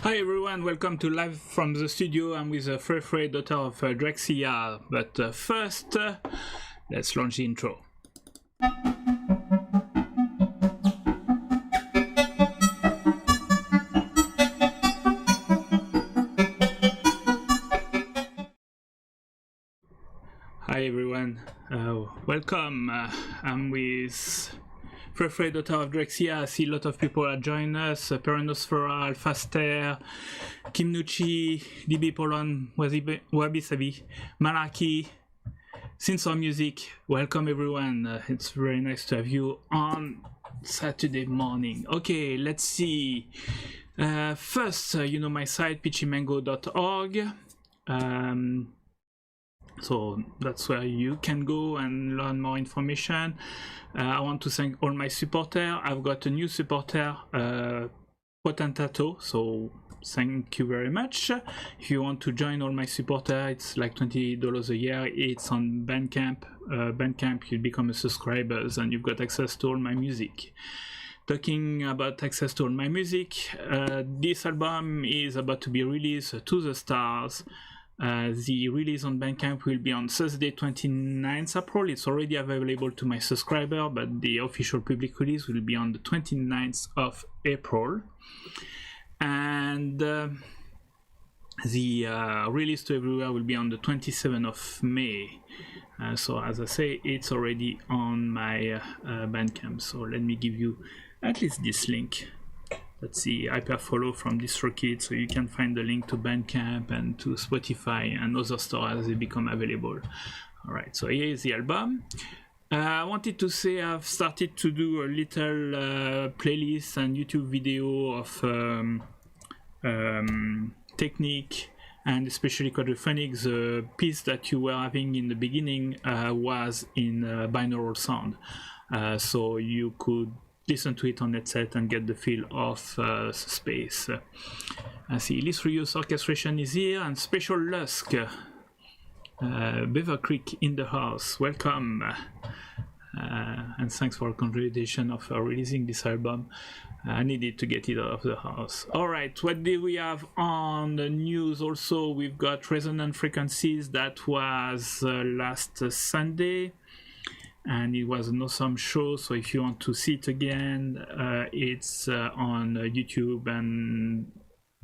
Hi everyone, welcome to Live from the Studio. I'm with Frae-Frae, daughter of Drexciya. But first, let's launch the intro. Hi everyone, welcome. I'm with Frae-Frae, daughter of Drexciya. I see a lot of people are joining us. Peronosphora, Faster, Kimnuchi, DB Polon, Wabi Sabi, Malaki, Synthor Music. Welcome everyone. It's very nice to have you on Saturday morning. Okay, let's see. First, you know my site, pitchymango.org. So that's where you can go and learn more information. I want to thank all my supporters. I've got a new supporter, Potentato, so thank you very much. If you want to join all my supporters, it's like $20 a year. It's on Bandcamp. Bandcamp, you become a subscriber and you've got access to all my music. Talking about access to all my music, this album is about to be released to the stars. The release on Bandcamp will be on Thursday 29th April. It's already available to my subscriber, but the official public release will be on the 29th of April. And the release to everywhere will be on the 27th of May. So as I say, it's already on my Bandcamp. So let me give you at least this link. That's the hyperfollow from DistroKid, so you can find the link to Bandcamp and to Spotify and other stores as they become available. Alright, so here is the album. I wanted to say I've started to do a little playlist and YouTube video of technique and especially quadraphonic. The piece that you were having in the beginning was in binaural sound, so you could listen to it on headset and get the feel of space. I see Illustrious Orchestration is here, and Special Lusk, Beaver Creek in the house. Welcome, and thanks for the contribution of releasing this album. I needed to get it out of the house. Alright, what do we have on the news? Also, we've got Resonant Frequencies. That was last Sunday. And it was an awesome show, so if you want to see it again, it's on YouTube and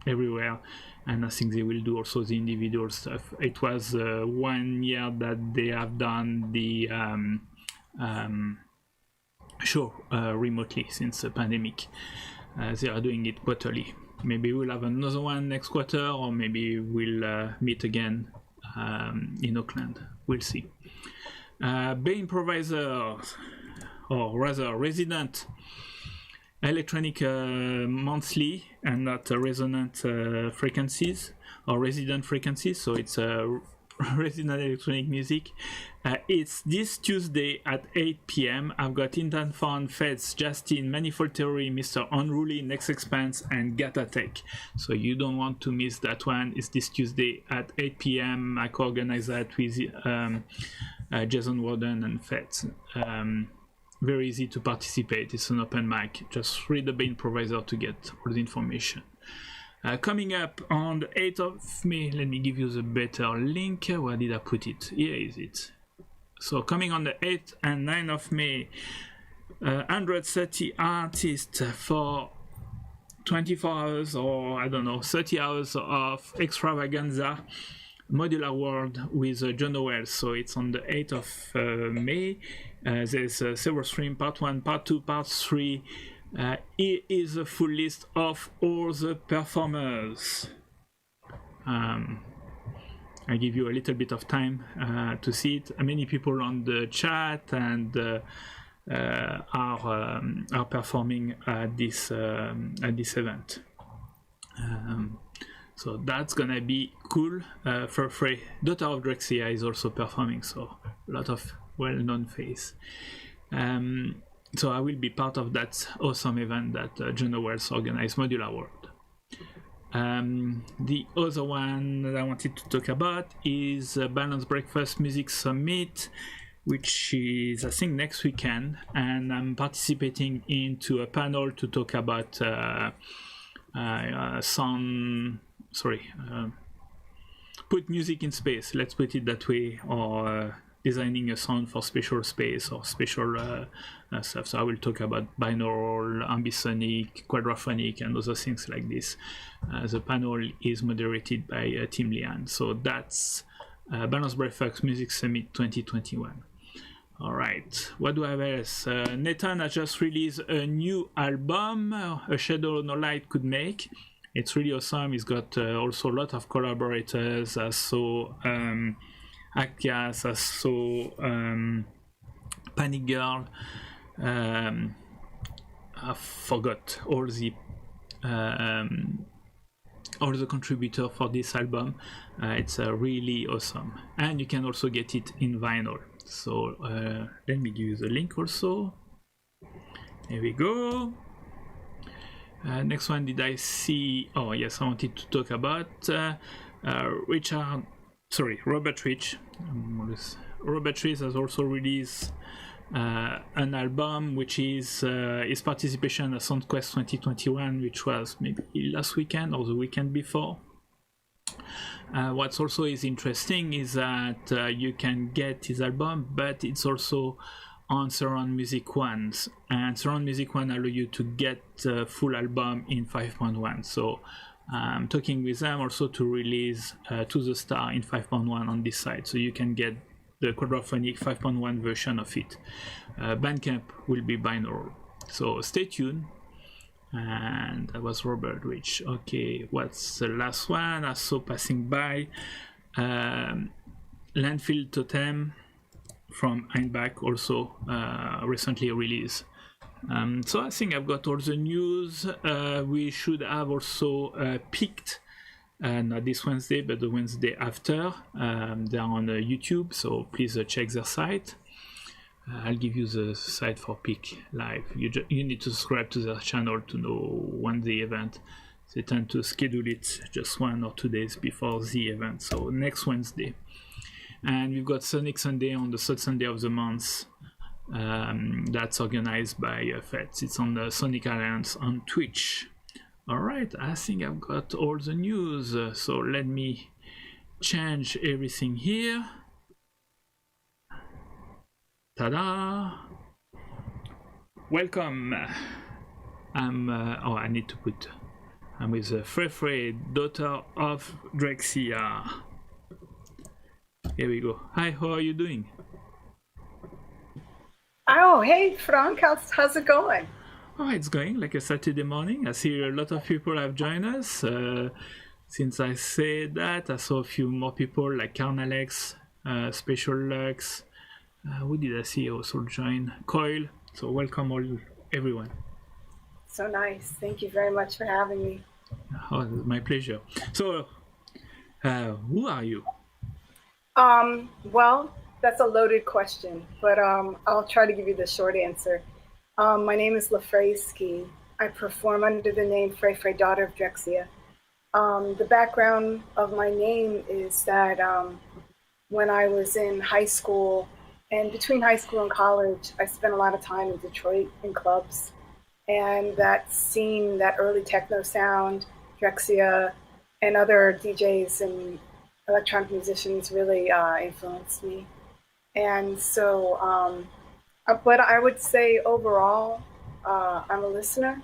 everywhere, and I think they will do also the individual stuff. It was 1 year that they have done the show remotely since the pandemic. They are doing it quarterly. Maybe we'll have another one next quarter, or maybe we'll meet again in Auckland. We'll see. Bay Improviser, or rather Resident Electronic Monthly, and not Resonant Frequencies or Resident Frequencies, so it's Resident Electronic Music. It's this Tuesday at 8 p.m. I've got Intan Fun, Feds, Justin, Manifold Theory, Mr. Unruly, Next Expanse, and Gata Tech. So you don't want to miss that one. It's this Tuesday at 8 p.m. I co-organize that with Jason Warden and Feds. Very easy to participate. It's an open mic. Just read the Bay Improviser to get all the information. Coming up on the 8th of May, let me give you the better link. Where did I put it? Here is it. So coming on the 8th and 9th of May, 130 artists for 24 hours or I don't know 30 hours of extravaganza, Modular World with John Wells. So it's on the 8th of May. There's several streams, part 1, part 2, part 3. Here is a full list of all the performers. I give you a little bit of time to see it. Many people on the chat and are performing at this event. So that's gonna be cool. Frae-Frae, daughter of Drexciya, is also performing, so a lot of well-known face. So I will be part of that awesome event that John Wells organized, Modular World. The other one that I wanted to talk about is Balance Breakfast Music Summit, which is I think next weekend, and I'm participating into a panel to talk about put music in space, let's put it that way, or designing a sound for special space or special stuff. So I will talk about binaural, ambisonic, quadraphonic, and other things like this. The panel is moderated by Tim Lian. So that's Balance Breakfast Music Summit 2021. All right, what do I have else? Nathan has just released a new album, A Shadow No Light Could Make. It's really awesome. He's got also a lot of collaborators. I saw Actias, I saw Panic Girl. I forgot all the contributors for this album. It's really awesome, and you can also get it in vinyl. So let me give you the link also. Here we go. Next one, did I see? Oh yes, I wanted to talk about Robert Rich. Robert Rich has also released an album, which is his participation at SoundQuest 2021, which was maybe last weekend or the weekend before. What's also is interesting is that you can get his album, but it's also on Surround Music 1, and Surround Music 1 allow you to get the full album in 5.1. So I'm talking with them also to release To the Star in 5.1 on this side, so you can get the quadraphonic 5.1 version of it. Bandcamp will be binaural, so stay tuned. And that was Robert Rich. Okay, what's the last one I saw passing by? Landfill Totem from Einbach, also recently released. So I think I've got all the news. We should have also picked, not this Wednesday, but the Wednesday after. They're on YouTube, so please check their site. I'll give you the site for Pick Live. You need to subscribe to their channel to know when the event. They tend to schedule it just 1 or 2 days before the event, so next Wednesday. And we've got Sonic Sunday on the third Sunday of the month. That's organized by FETS. It's on the Sonic Alliance on Twitch. All right, I think I've got all the news. So let me change everything here. Ta-da! Welcome. I need to put. I'm with Frae-Frae, daughter of Drexciya. Here we go. Hi, how are you doing? Oh, hey, Franck, how's it going? Oh, it's going like a Saturday morning. I see a lot of people have joined us. Since I said that, I saw a few more people like Carnalex, Special Lux. Who did I see also join? Coil. So welcome everyone. So nice. Thank you very much for having me. Oh, it's my pleasure. So, who are you? Well, that's a loaded question, but I'll try to give you the short answer. My name is Frae-Frae. I perform under the name Frae-Frae, daughter of Drexciya. The background of my name is that when I was in high school, and between high school and college, I spent a lot of time in Detroit in clubs. And that scene, that early techno sound, Drexciya, and other DJs and electronic musicians really influenced me. And so, but I would say overall, I'm a listener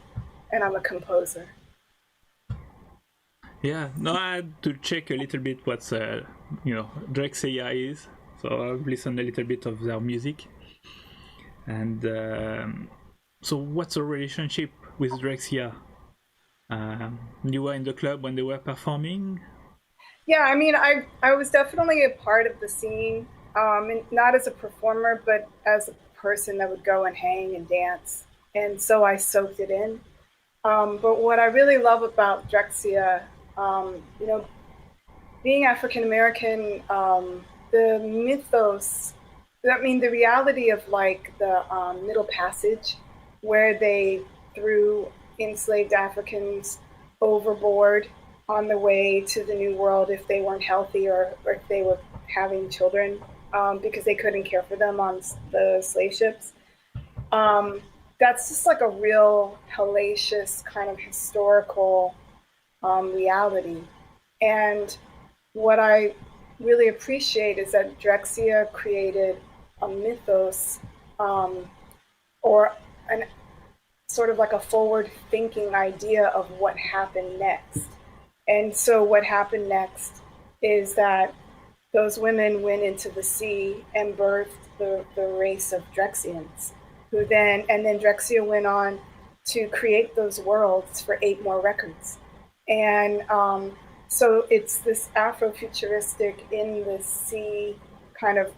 and I'm a composer. Yeah, no, I had to check a little bit what's Drexciya is, so I've listened a little bit of their music. And so, what's the relationship with Drexciya? You were in the club when they were performing? Yeah, I mean, I was definitely a part of the scene, and not as a performer, but as a person that would go and hang and dance, and so I soaked it in. But what I really love about Drexciya, you know, being African American, the mythos, I mean, the reality of like the Middle Passage, where they threw enslaved Africans overboard on the way to the New World if they weren't healthy or if they were having children because they couldn't care for them on the slave ships. Um, that's just like a real hellacious kind of historical reality. And what I really appreciate is that Drexciya created a mythos or an sort of like a forward thinking idea of what happened next. And so what happened next is that those women went into the sea and birthed the race of Drexciyans, and then Drexciya went on to create those worlds for 8 more records. And so it's this Afrofuturistic in the sea kind of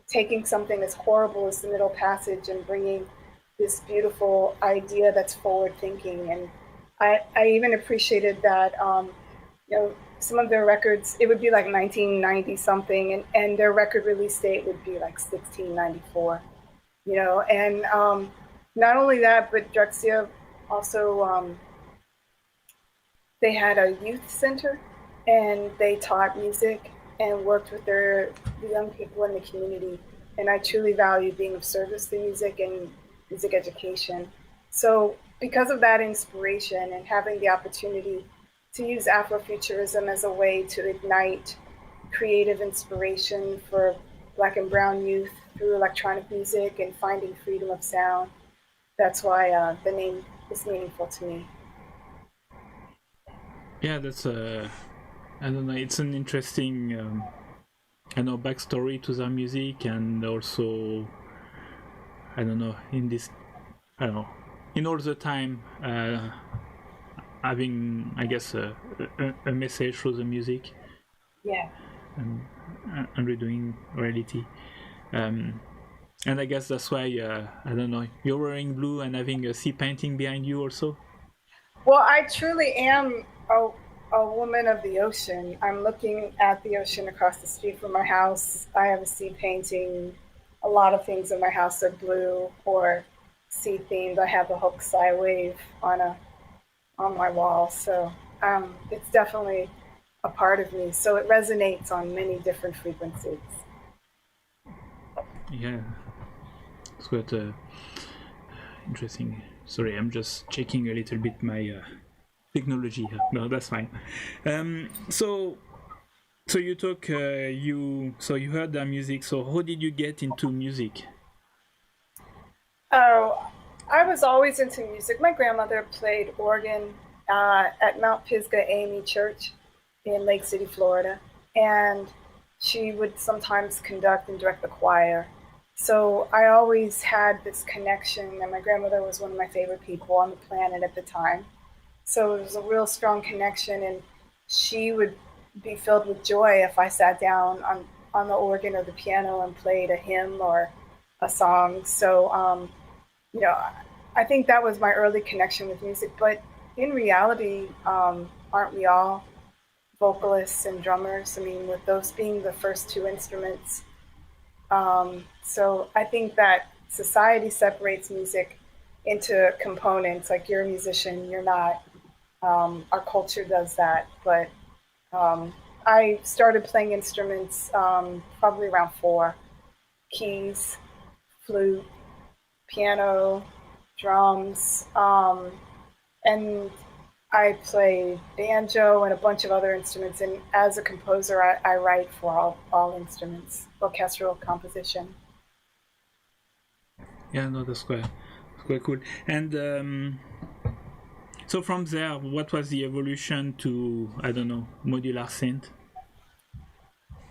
taking something as horrible as the Middle Passage and bringing this beautiful idea that's forward thinking. And I even appreciated that, some of their records, it would be like 1990 something, and their record release date would be like 1694, and not only that, but Drexciya also, they had a youth center and they taught music and worked with the young people in the community. And I truly value being of service to music and music education. So, because of that inspiration and having the opportunity to use Afrofuturism as a way to ignite creative inspiration for Black and Brown youth through electronic music and finding freedom of sound, that's why the name is meaningful to me. Yeah, that's I don't know. It's an interesting, backstory to their music, and also, I don't know, in all the time, having, I guess, a message through the music. Yeah. And redoing reality. And I guess that's why, I don't know, you're wearing blue and having a sea painting behind you also? Well, I truly am a woman of the ocean. I'm looking at the ocean across the street from my house. I have a sea painting. A lot of things in my house are blue or sea themed. I have a Hokusai wave on my wall. So it's definitely a part of me. So it resonates on many different frequencies. Yeah, it's quite interesting. Sorry, I'm just checking a little bit my technology here. No, that's fine. So you talk, you heard their music. So how did you get into music? Oh, I was always into music. My grandmother played organ at Mount Pisgah AME Church in Lake City, Florida, and she would sometimes conduct and direct the choir. So I always had this connection, and my grandmother was one of my favorite people on the planet at the time. So it was a real strong connection, and she would be filled with joy if I sat down on the organ or the piano and played a hymn or a song. So, I think that was my early connection with music. But in reality, aren't we all vocalists and drummers? I mean, with those being the first 2 instruments. So I think that society separates music into components, like you're a musician, you're not. Our culture does that. But I started playing instruments probably around 4: keys, flute, piano, drums, and I play banjo and a bunch of other instruments, and as a composer, I write for all instruments, orchestral composition. Yeah, no, that's quite cool. And so from there, what was the evolution to, I don't know, modular synth?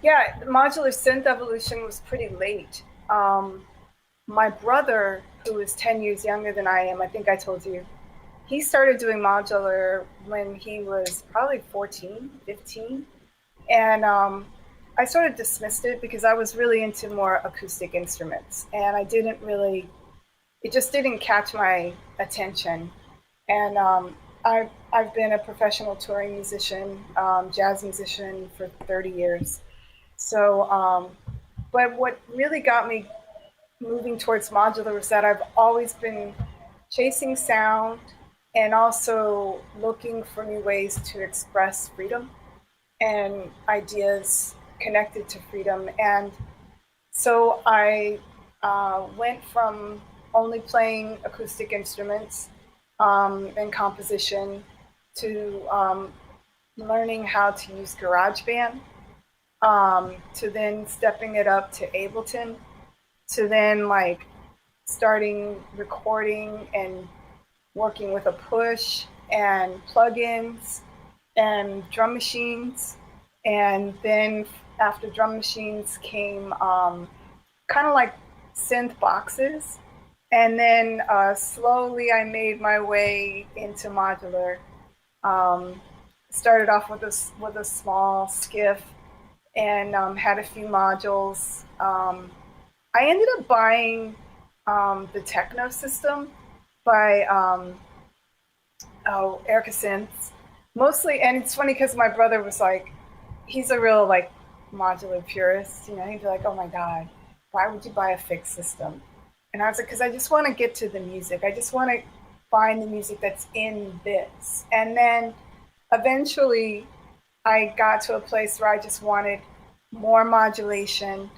Yeah, the modular synth evolution was pretty late. My brother, who is 10 years younger than I am, I think I told you, he started doing modular when he was probably 14, 15. And I sort of dismissed it because I was really into more acoustic instruments. And I didn't really, it just didn't catch my attention. And I've been a professional touring musician, jazz musician for 30 years. So, but what really got me moving towards modular was that I've always been chasing sound and also looking for new ways to express freedom and ideas connected to freedom. And so I went from only playing acoustic instruments and composition to learning how to use GarageBand, to then stepping it up to Ableton, to then like starting recording and working with a push and plugins and drum machines. And then after drum machines came kind of like synth boxes. And then slowly I made my way into modular. Started off with a small skiff and had a few modules. I ended up buying the techno system by Erica Synths, mostly. And it's funny because my brother was like, he's a real like modular purist. You know, he'd be like, "Oh my God, why would you buy a fixed system?" And I was like, "Because I just want to get to the music. I just want to find the music that's in this." And then eventually, I got to a place where I just wanted more modulation,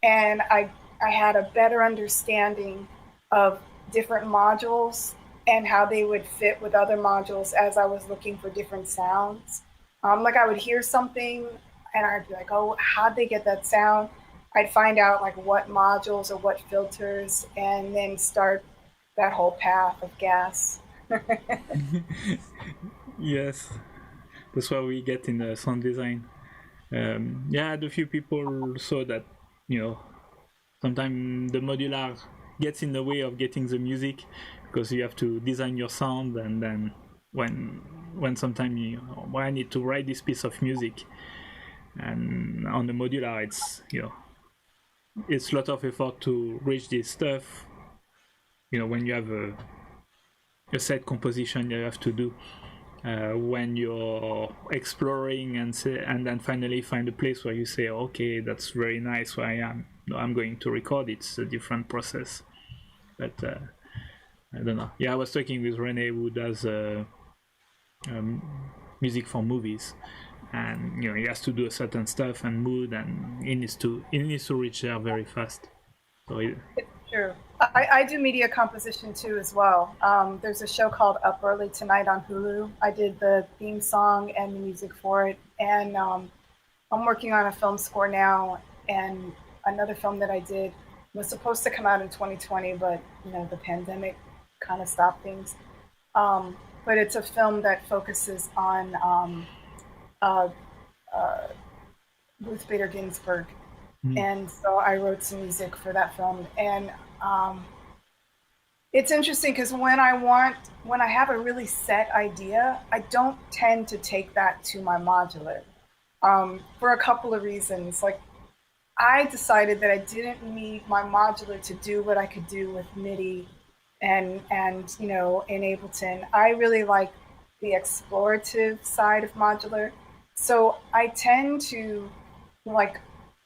and I had a better understanding of different modules and how they would fit with other modules as I was looking for different sounds. Like I would hear something and I'd be like, "Oh, how'd they get that sound?" I'd find out like what modules or what filters, and then start that whole path of gas. Yes, that's what we get in sound design. Yeah, I had a few people saw that, sometimes the modular gets in the way of getting the music because you have to design your sound, and then when sometimes I need to write this piece of music, and on the modular it's a lot of effort to reach this stuff. When you have a set composition you have to do. When you're exploring and then finally find a place where you say, "Okay, that's very nice where I am. I'm going to record it." It's a different process. But I don't know. Yeah, I was talking with Renee, who does music for movies, and he has to do a certain stuff and mood, and he needs to reach there very fast. So it's true. I do media composition too as well. There's a show called Up Early Tonight on Hulu. I did the theme song and the music for it, and I'm working on a film score now. And another film that I did was supposed to come out in 2020, but the pandemic kind of stopped things. But it's a film that focuses on Ruth Bader Ginsburg. And so I wrote some music for that film. And it's interesting because when I have a really set idea, I don't tend to take that to my modular for a couple of reasons. Like, I decided that I didn't need my modular to do what I could do with MIDI and in Ableton. I really like the explorative side of modular. So I tend to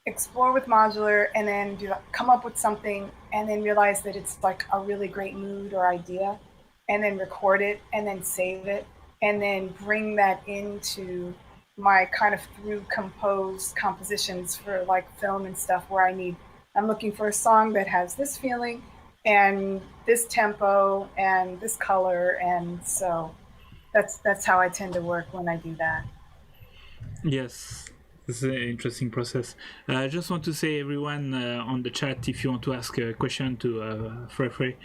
explore with modular and then come up with something and then realize that it's like a really great mood or idea, and then record it and then save it and then bring that into my kind of through composed compositions for like film and stuff, where I'm looking for a song that has this feeling and this tempo and this color. And so that's how I tend to work when I do that. Yes, this is an interesting process. I just want to say, everyone on the chat, if you want to ask a question to Frae-Frae,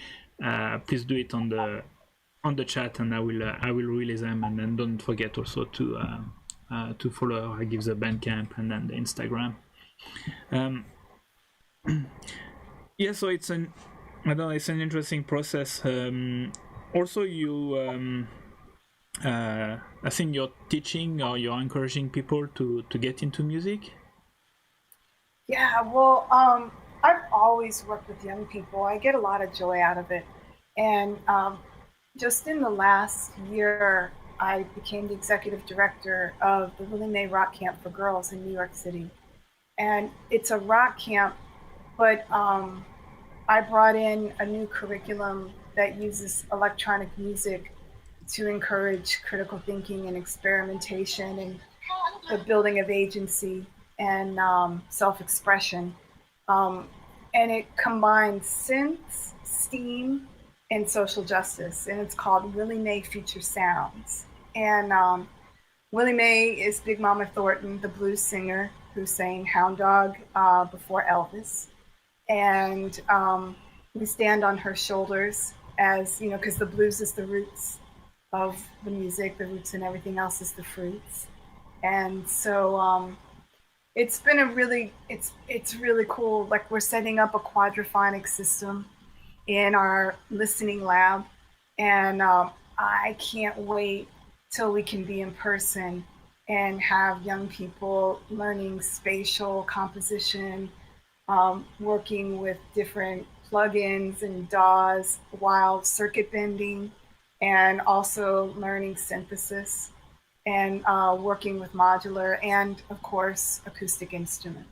please do it on the chat, and I will relay them. And then don't forget also to follow her. I give the Bandcamp and then the Instagram. Yeah, so it's an interesting process. Also, you. I think you're teaching or you're encouraging people to get into music. Yeah, well, I've always worked with young people. I get a lot of joy out of it. And just in the last year, I became the executive director of the Willie Mae Rock Camp for Girls in New York City. And it's a rock camp, but I brought in a new curriculum that uses electronic music to encourage critical thinking and experimentation and the building of agency and self-expression. And it combines synths, steam, and social justice. And it's called Willie Mae Future Sounds. And Willie Mae is Big Mama Thornton, the blues singer who sang Hound Dog before Elvis. And we stand on her shoulders as, because the blues is the roots of the music, the roots and everything else is the fruits. And so it's been it's really cool. Like, we're setting up a quadraphonic system in our listening lab. And I can't wait till we can be in person and have young people learning spatial composition, working with different plugins and DAWs while circuit bending, and also learning synthesis and working with modular and, of course, acoustic instruments.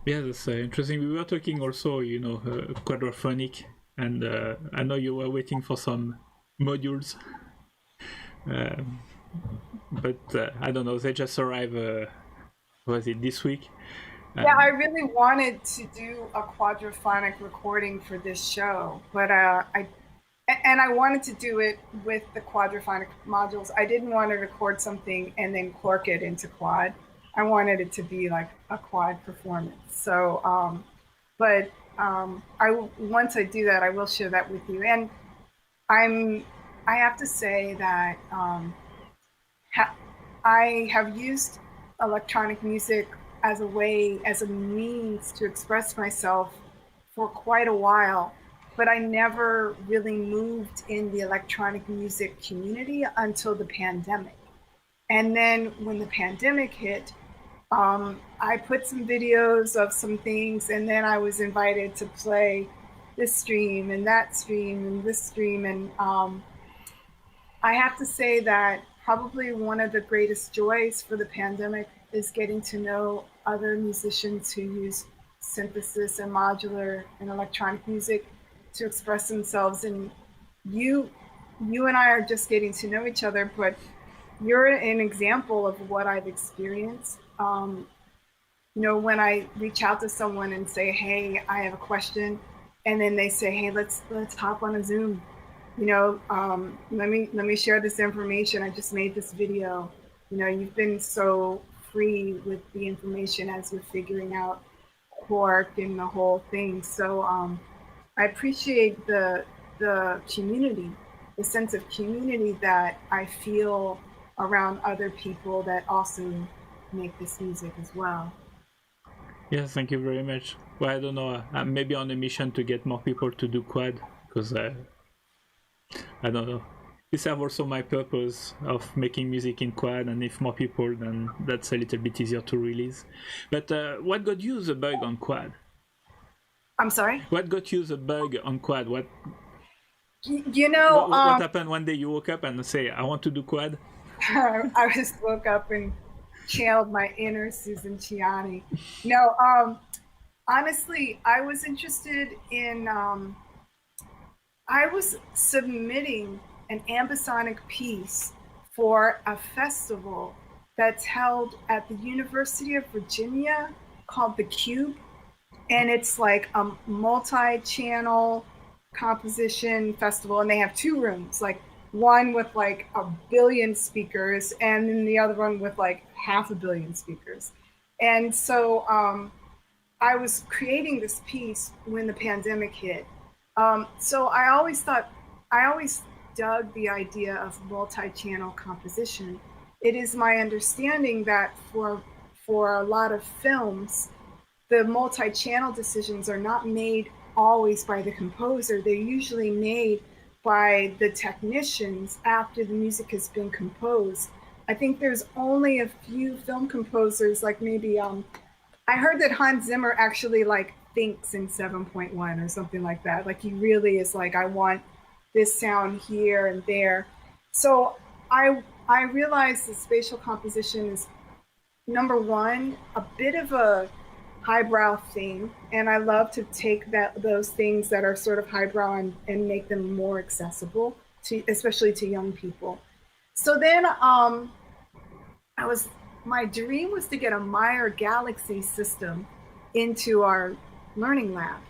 Yeah, that's interesting. We were talking also, quadraphonic, and I know you were waiting for some modules, but I don't know, they just arrived, was it this week? Yeah, I really wanted to do a quadraphonic recording for this show, but I wanted to do it with the quadraphonic modules. I didn't want to record something and then Clarke it into quad. I wanted it to be like a quad performance. So, once I do that, I will share that with you. And I have to say that I have used electronic music as a means to express myself for quite a while. But I never really moved in the electronic music community until the pandemic. And then when the pandemic hit, I put some videos of some things, and then I was invited to play this stream and that stream and this stream. And I have to say that probably one of the greatest joys for the pandemic is getting to know other musicians who use synthesis and modular and electronic music to express themselves. And you and I are just getting to know each other, but you're an example of what I've experienced. When I reach out to someone and say, hey, I have a question, and then they say, hey, let's hop on a Zoom. Let me share this information. I just made this video. You've been so free with the information as we're figuring out Clarke and the whole thing. So I appreciate the community, the sense of community that I feel around other people that also make this music as well. Yes, thank you very much. Well, I don't know, I'm maybe on a mission to get more people to do quad, because I don't know. This have also my purpose of making music in quad, and if more people, then that's a little bit easier to release. But what got you the bug on quad? I'm sorry? What got you the bug on quad? What happened one day you woke up and say, I want to do quad? I just woke up and channeled my inner Susan Ciani. Honestly, I was interested in, I was submitting an ambisonic piece for a festival that's held at the University of Virginia called The Cube. And it's like a multi-channel composition festival, and they have two rooms. Like, one with like 1 billion speakers, and then the other one with like 500 million speakers. And so I was creating this piece when the pandemic hit. So I always dug the idea of multi-channel composition. It is my understanding that for a lot of films, the multi-channel decisions are not made always by the composer. They're usually made by the technicians after the music has been composed. I think there's only a few film composers, like maybe I heard that Hans Zimmer actually like thinks in 7.1 or something like that. Like he really is like, I want this sound here and there. So I realized that spatial composition is, number one, a bit of a highbrow thing, and I love to take those things that are sort of highbrow and make them more accessible to, especially to young people. So then my dream was to get a Meyer Galaxy system into our learning lab.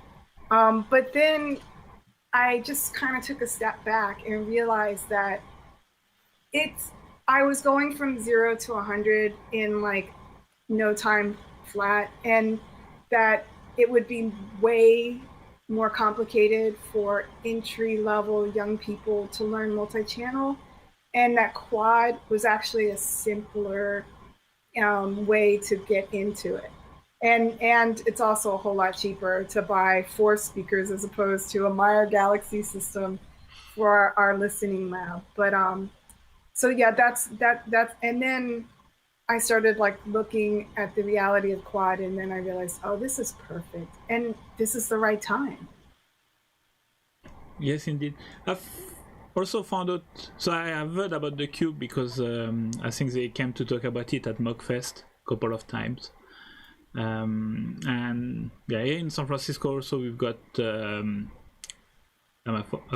But then I just kind of took a step back and realized that I was going from 0 to 100 in like no time flat, and that it would be way more complicated for entry-level young people to learn multi-channel, and that quad was actually a simpler way to get into it. And it's also a whole lot cheaper to buy 4 speakers as opposed to a Meyer Galaxy system for our listening lab. But so yeah, that's and then I started like looking at the reality of quad, and then I realized, oh, this is perfect, and this is the right time. Yes, indeed. I've also found out, so I have heard about the Cube because I think they came to talk about it at Mockfest a couple of times. And yeah, here in San Francisco also we've got, I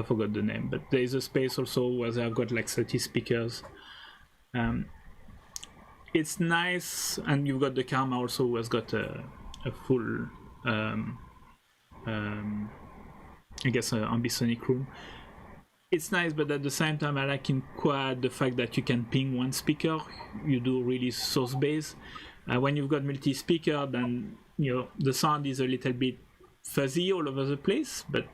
forgot the name, but there is a space also where they have got like 30 speakers. It's nice, and you've got the Karma also, who has got a full, I guess, ambisonic room. It's nice, but at the same time, I like in quad the fact that you can ping one speaker. You do really source base. When you've got multi-speaker, then the sound is a little bit fuzzy all over the place, but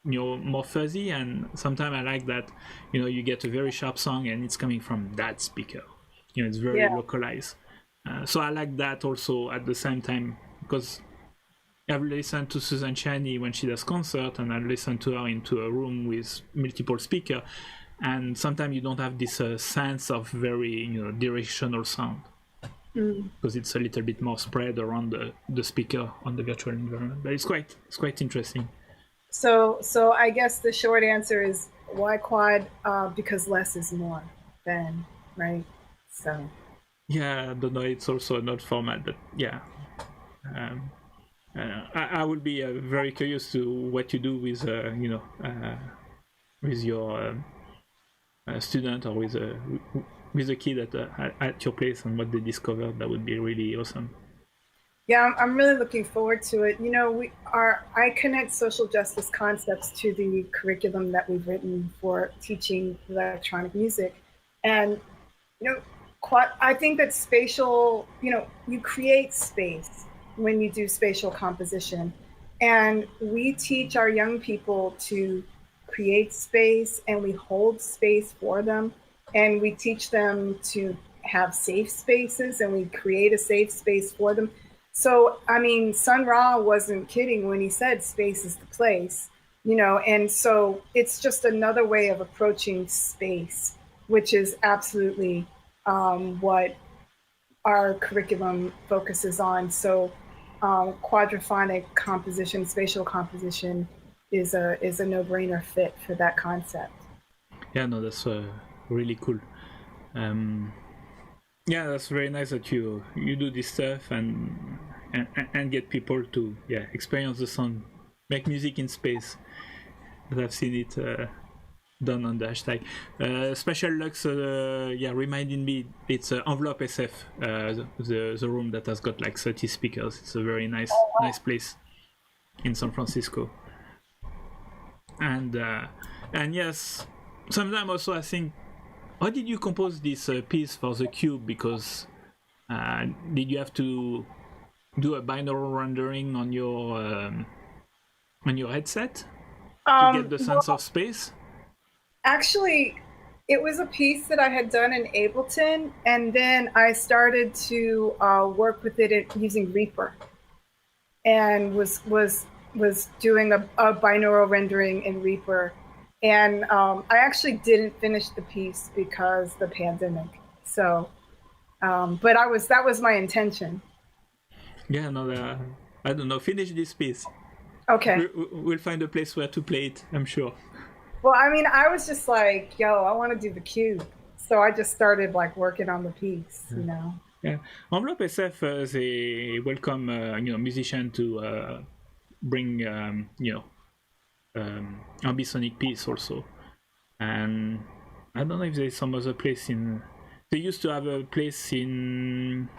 more fuzzy. And sometimes I like that you get a very sharp song and it's coming from that speaker. It's very localized. So I like that also at the same time, because I've listened to Susan Chaney when she does concert, and I've listened to her into a room with multiple speakers, and sometimes you don't have this sense of very directional sound, because it's a little bit more spread around the speaker on the virtual environment. But it's quite interesting. So I guess the short answer is why quad? Because less is more then, right? So yeah, I don't know, it's also an old format, but yeah. I would be very curious to what you do with with your student or with a kid at your place, and what they discovered. That would be really awesome. Yeah, I'm really looking forward to it. I connect social justice concepts to the curriculum that we've written for teaching electronic music, and I think that spatial, you create space when you do spatial composition, and we teach our young people to create space, and we hold space for them, and we teach them to have safe spaces, and we create a safe space for them. So I mean, Sun Ra wasn't kidding when he said space is the place, and so it's just another way of approaching space, which is absolutely what our curriculum focuses on. So quadraphonic composition, spatial composition is a no-brainer fit for that concept. Yeah, no, that's really cool. Yeah, that's very nice that you do this stuff and get people to experience the sound, make music in space. But I've seen it done on the hashtag. Special Lux reminding me, it's Envelope SF, the room that has got like 30 speakers. It's a very nice place in San Francisco. And yes, sometimes also I think, how did you compose this piece for the cube? Because did you have to do a binaural rendering on your headset to get the sense of space? Actually, it was a piece that I had done in Ableton, and then I started to work with it using Reaper, and was doing a binaural rendering in Reaper. And I actually didn't finish the piece because the pandemic. So, but that was my intention. Yeah, no, I don't know. Finish this piece. Okay. We'll find a place where to play it, I'm sure. Well, I mean, I was just like, yo, I want to do the cube. So I just started like working on the piece, you know. Yeah. Envelope SF, they welcome, musician to bring, ambisonic piece also. And I don't know if there's some other place in... They used to have a place in...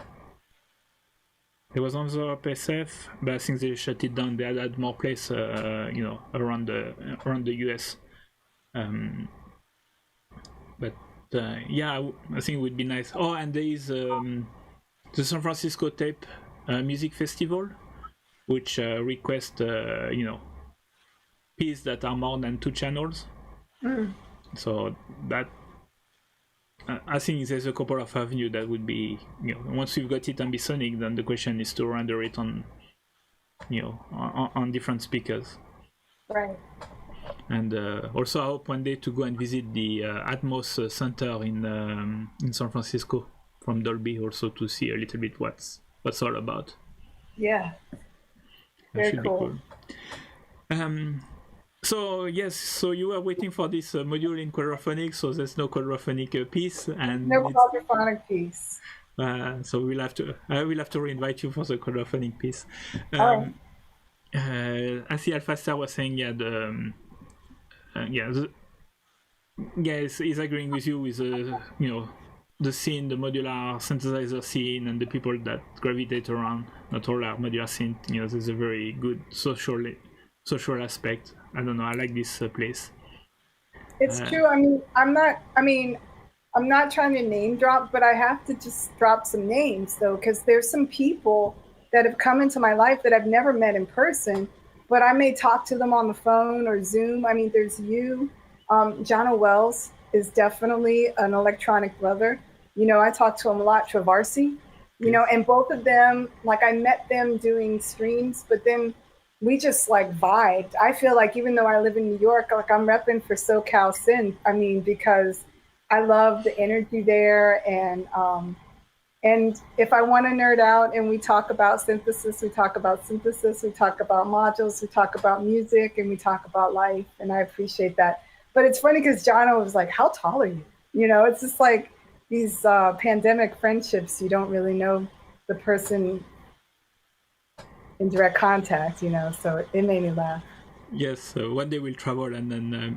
There was Envelope SF, but I think they shut it down. They had more place, around the US. But yeah, I think it would be nice. Oh, and there is the San Francisco Tape Music Festival, which request pieces that are more than 2 channels. So that I think there's a couple of avenues that would be, once you've got it ambisonic, then the question is to render it on on different speakers. Right. And also I hope one day to go and visit the Atmos Center in San Francisco from Dolby, also to see a little bit what's all about. Yeah. That should cool. Be cool. So yes, so you were waiting for this module in quadraphonic, so there's no quadraphonic piece, and no quadraphonic piece. So I will have to reinvite you for the quadraphonic piece. I see Alpha Star was saying, he's agreeing with you with the scene, the modular synthesizer scene, and the people that gravitate around. Not all are modular synth. There's a very good social aspect. I don't know. I like this place. It's true. I'm not trying to name drop, but I have to just drop some names though, because there's some people that have come into my life that I've never met in person, but I may talk to them on the phone or Zoom. I mean, there's you. Jono Wells is definitely an electronic brother. I talk to him a lot, Travarsi, and both of them, like I met them doing streams, but then we just like vibed. I feel like even though I live in New York, like I'm repping for SoCal Synth. I mean, because I love the energy there, and if I want to nerd out and we talk about synthesis, we talk about modules, we talk about music, and we talk about life, and I appreciate that. But it's funny because Jono was like, how tall are you? It's just like these pandemic friendships, you don't really know the person in direct contact, so it made me laugh. Yes, one day we'll travel and then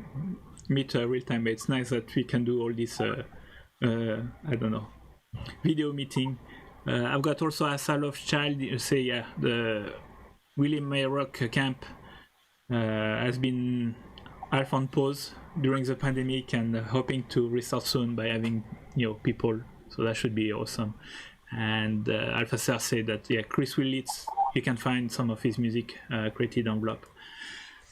meet real time. It's nice that we can do all this, video meeting. I've got also a Salof child say, the William May Rock camp has been half on pause during the pandemic and hoping to restart soon by having people. So that should be awesome. And Alpha Star said that Chris Willits, you can find some of his music created Envelope.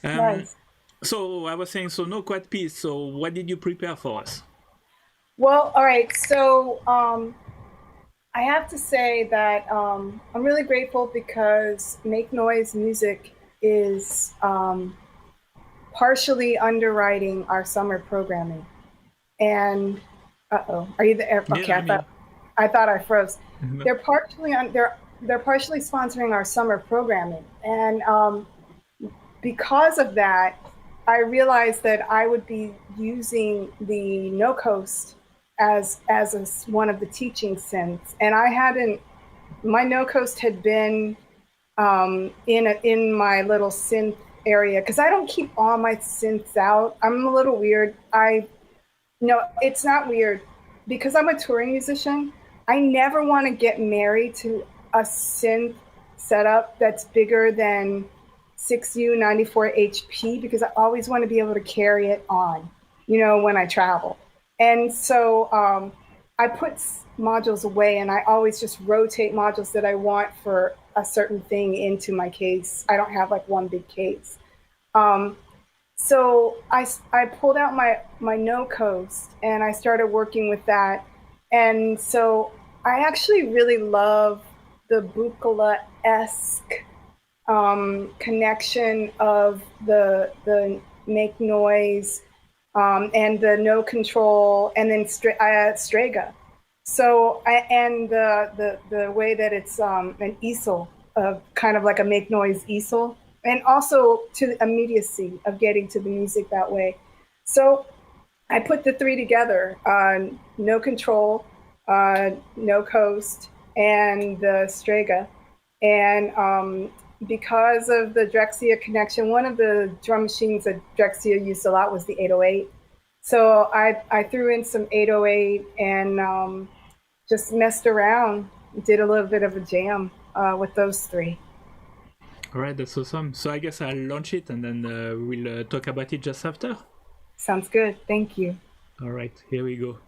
Nice. So I was saying, so no quad piece. So what did you prepare for us? Well, all right. So I have to say that I'm really grateful because Make Noise Music is partially underwriting our summer programming. And are you there? Okay, yeah, I thought I froze. No. They're partially sponsoring our summer programming, and because of that, I realized that I would be using the No Coast as one of the teaching synths, and my No Coast had been in my little synth area because I don't keep all my synths out. I'm a little weird. No, it's not weird because I'm a touring musician. I never want to get married to a synth setup that's bigger than 6U 94 HP because I always want to be able to carry it on. when I travel. And so I put modules away, and I always just rotate modules that I want for a certain thing into my case. I don't have like one big case. So I pulled out my no coast, and I started working with that. And so I actually really love the Buchla-esque connection of the make noise and the no control, and then Strega. So and the way that it's an easel, kind of like a make noise easel, and also to the immediacy of getting to the music that way. So I put the three together: no control, no coast, and the Strega. And because of the Drexciya connection, one of the drum machines that Drexciya used a lot was the 808. So I threw in some 808 and just messed around, did a little bit of a jam with those three. All right, that's awesome. So I guess I'll launch it, and then we'll talk about it just after. Sounds good. Thank you. All right, here we go.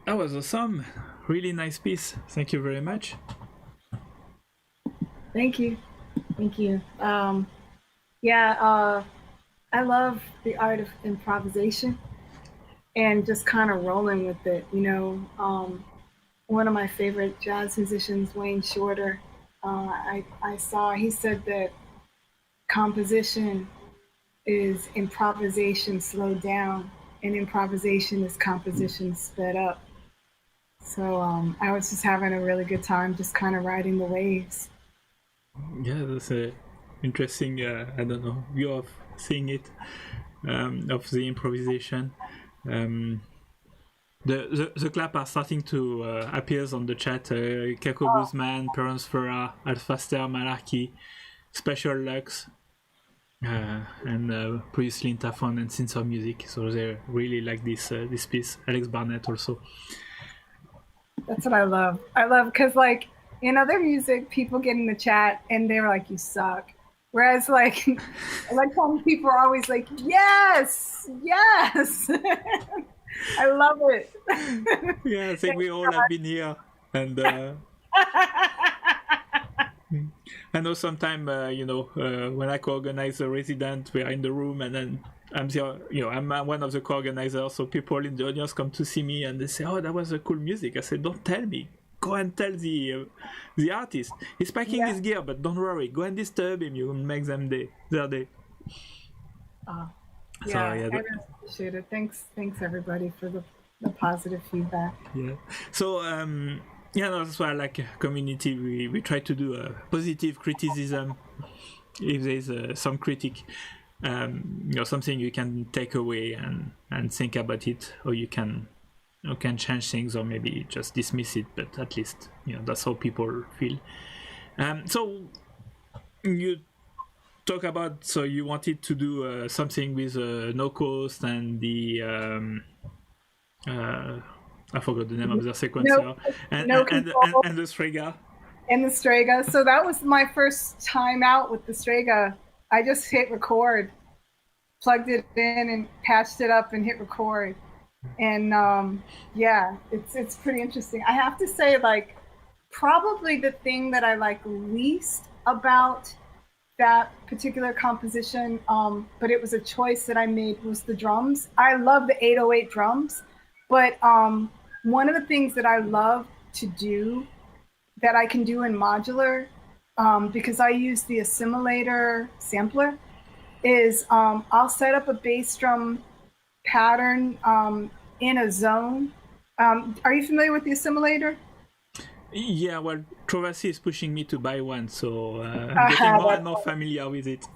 That was awesome. Really nice piece. Thank you very much. Thank you. I love the art of improvisation and just kind of rolling with it. One of my favorite jazz musicians, Wayne Shorter, he said that composition is improvisation slowed down and improvisation is composition sped up. So I was just having a really good time just kind of riding the waves. Yeah, that's interesting, I don't know, view of seeing it, of the improvisation. The clap are starting to appear on the chat. Kako Guzman, peronosphora, Alphaster, Malarkey, Special Lux, and previously Intaphone and Synthor Music. So they really like this piece. Alex Barnett also. That's what I love. Because like in other music, people get in the chat and they're like, "You suck." Whereas like electronic people are always like, "Yes, yes." I love it. Yeah, I think we all have been here, and I know sometimes when I co-organize a resident, we are in the room, and then I'm one of the co-organizers, so people in the audience come to see me and they say, "Oh, that was a cool music." I said, "Don't tell me. Go and tell the artist. He's packing his gear, but don't worry. Go and disturb him. You will make their day." I really appreciate it. Thanks everybody for the positive feedback. Yeah. So that's why I like community. We try to do a positive criticism. If there's some critic, something you can take away and think about it, or you can change things, or maybe just dismiss it. But at least that's how people feel. So you talk about, so you wanted to do something with no cost and the I forgot the name of the sequencer and the Strega. And the Strega. So that was my first time out with the Strega. I just hit record, plugged it in and patched it up and hit record. And it's pretty interesting. I have to say, like, probably the thing that I like least about that particular composition, but it was a choice that I made, was the drums. I love the 808 drums, but one of the things that I love to do that I can do in modular, because I use the assimilator sampler, is I'll set up a bass drum pattern in a zone. Are you familiar with the assimilator? Yeah, well, Trovasi is pushing me to buy one, so I'm getting more and more familiar with it.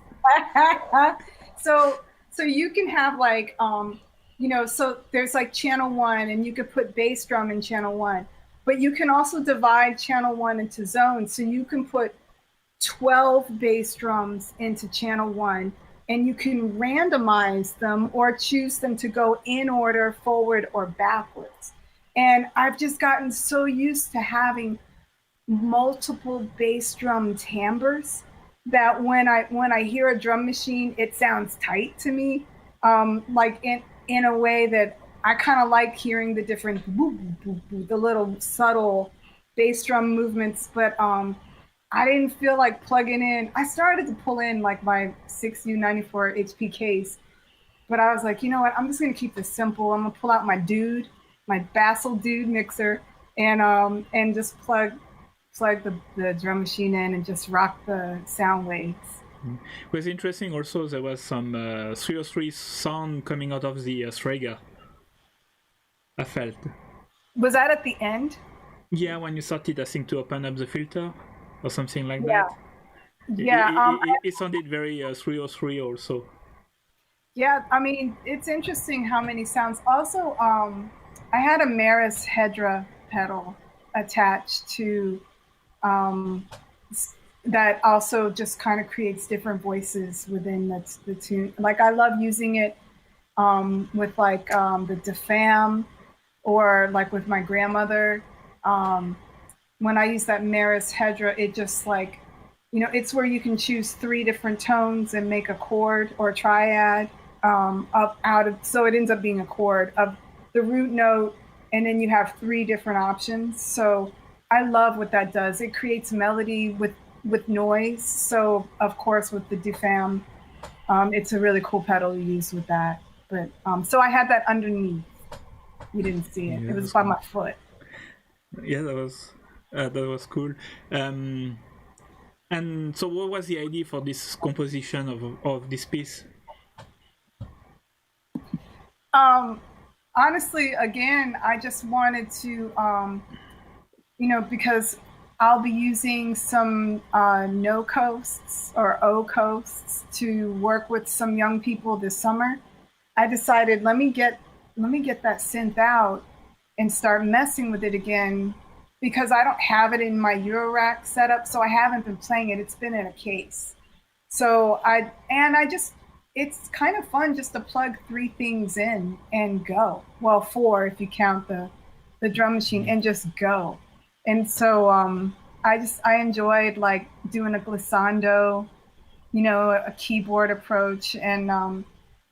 So you can have like, so there's like channel 1, and you could put bass drum in channel 1, but you can also divide channel 1 into zones. So you can put 12 bass drums into channel 1, and you can randomize them or choose them to go in order, forward or backwards. And I've just gotten so used to having multiple bass drum timbres that when I hear a drum machine, it sounds tight to me, like in a way that I kind of like hearing the different the little subtle bass drum movements. But I didn't feel like plugging in. I started to pull in like my 6U94 HP case, but I was like, you know what? I'm just gonna keep this simple. I'm gonna pull out my Bassel Dude mixer, and just plug the drum machine in and just rock the sound waves. It was interesting also, there was some 303 sound coming out of the Strega. I felt. Was that at the end? Yeah, when you started, I think, to open up the filter or something like that. Yeah. It sounded very 303 also. Yeah, I mean, it's interesting how many sounds. Also, I had a Maris Hedra pedal attached to that also just kind of creates different voices within the tune. Like, I love using it with like the Defam, or like with my grandmother. When I use that Maris Hedra, it just like, it's where you can choose 3 different tones and make a chord or triad so it ends up being a chord of the root note, and then you have 3 different options. So I love what that does. It creates melody with noise. So of course with the DFAM, it's a really cool pedal to use with that. But so I had that underneath. You didn't see it. It was by my foot. Yeah, that was cool. And so, what was the idea for this composition of this piece? Honestly, again, I just wanted to, because I'll be using some no coasts or O coasts to work with some young people this summer. I decided let me get that synth out and start messing with it again, because I don't have it in my eurorack setup, so I haven't been playing it. It's been in a case. So it's kind of fun just to plug 3 things in and go. Well, 4 if you count the drum machine, and just go. And so I enjoyed like doing a glissando, a keyboard approach. And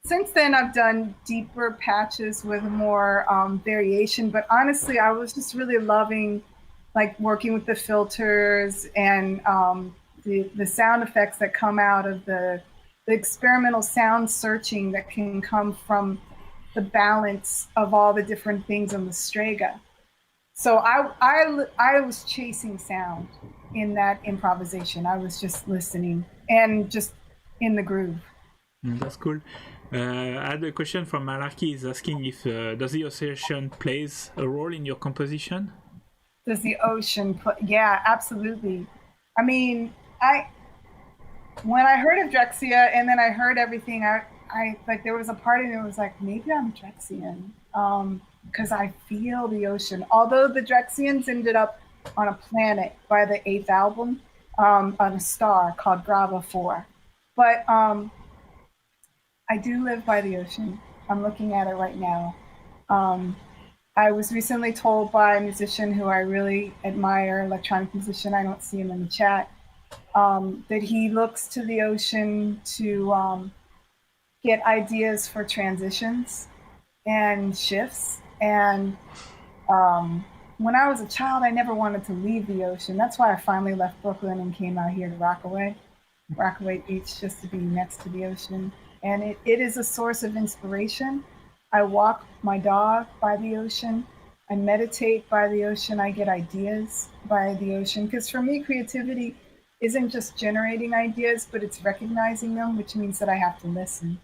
since then I've done deeper patches with more variation. But honestly, I was just really loving like working with the filters and the sound effects that come out of the experimental sound searching that can come from the balance of all the different things on the Strega. So I was chasing sound in that improvisation. I was just listening and just in the groove. That's cool. I had a question from Malarkey. He's asking if does the ocean plays a role in your composition? Does the ocean yeah, absolutely. I mean, when I heard of Drexciya and then I heard everything, I like there was a part of me that was like, maybe I'm Drexciyan, because I feel the ocean. Although the Drexciyans ended up on a planet by the 8th album, on a star called Grava 4. But I do live by the ocean. I'm looking at it right now. I was recently told by a musician who I really admire, electronic musician, I don't see him in the chat, that he looks to the ocean to get ideas for transitions and shifts. And when I was a child, I never wanted to leave the ocean. That's why I finally left Brooklyn and came out here to Rockaway Beach, just to be next to the ocean. And it is a source of inspiration. I walk my dog by the ocean. I meditate by the ocean. I get ideas by the ocean. Because for me, creativity isn't just generating ideas, but it's recognizing them, which means that I have to listen.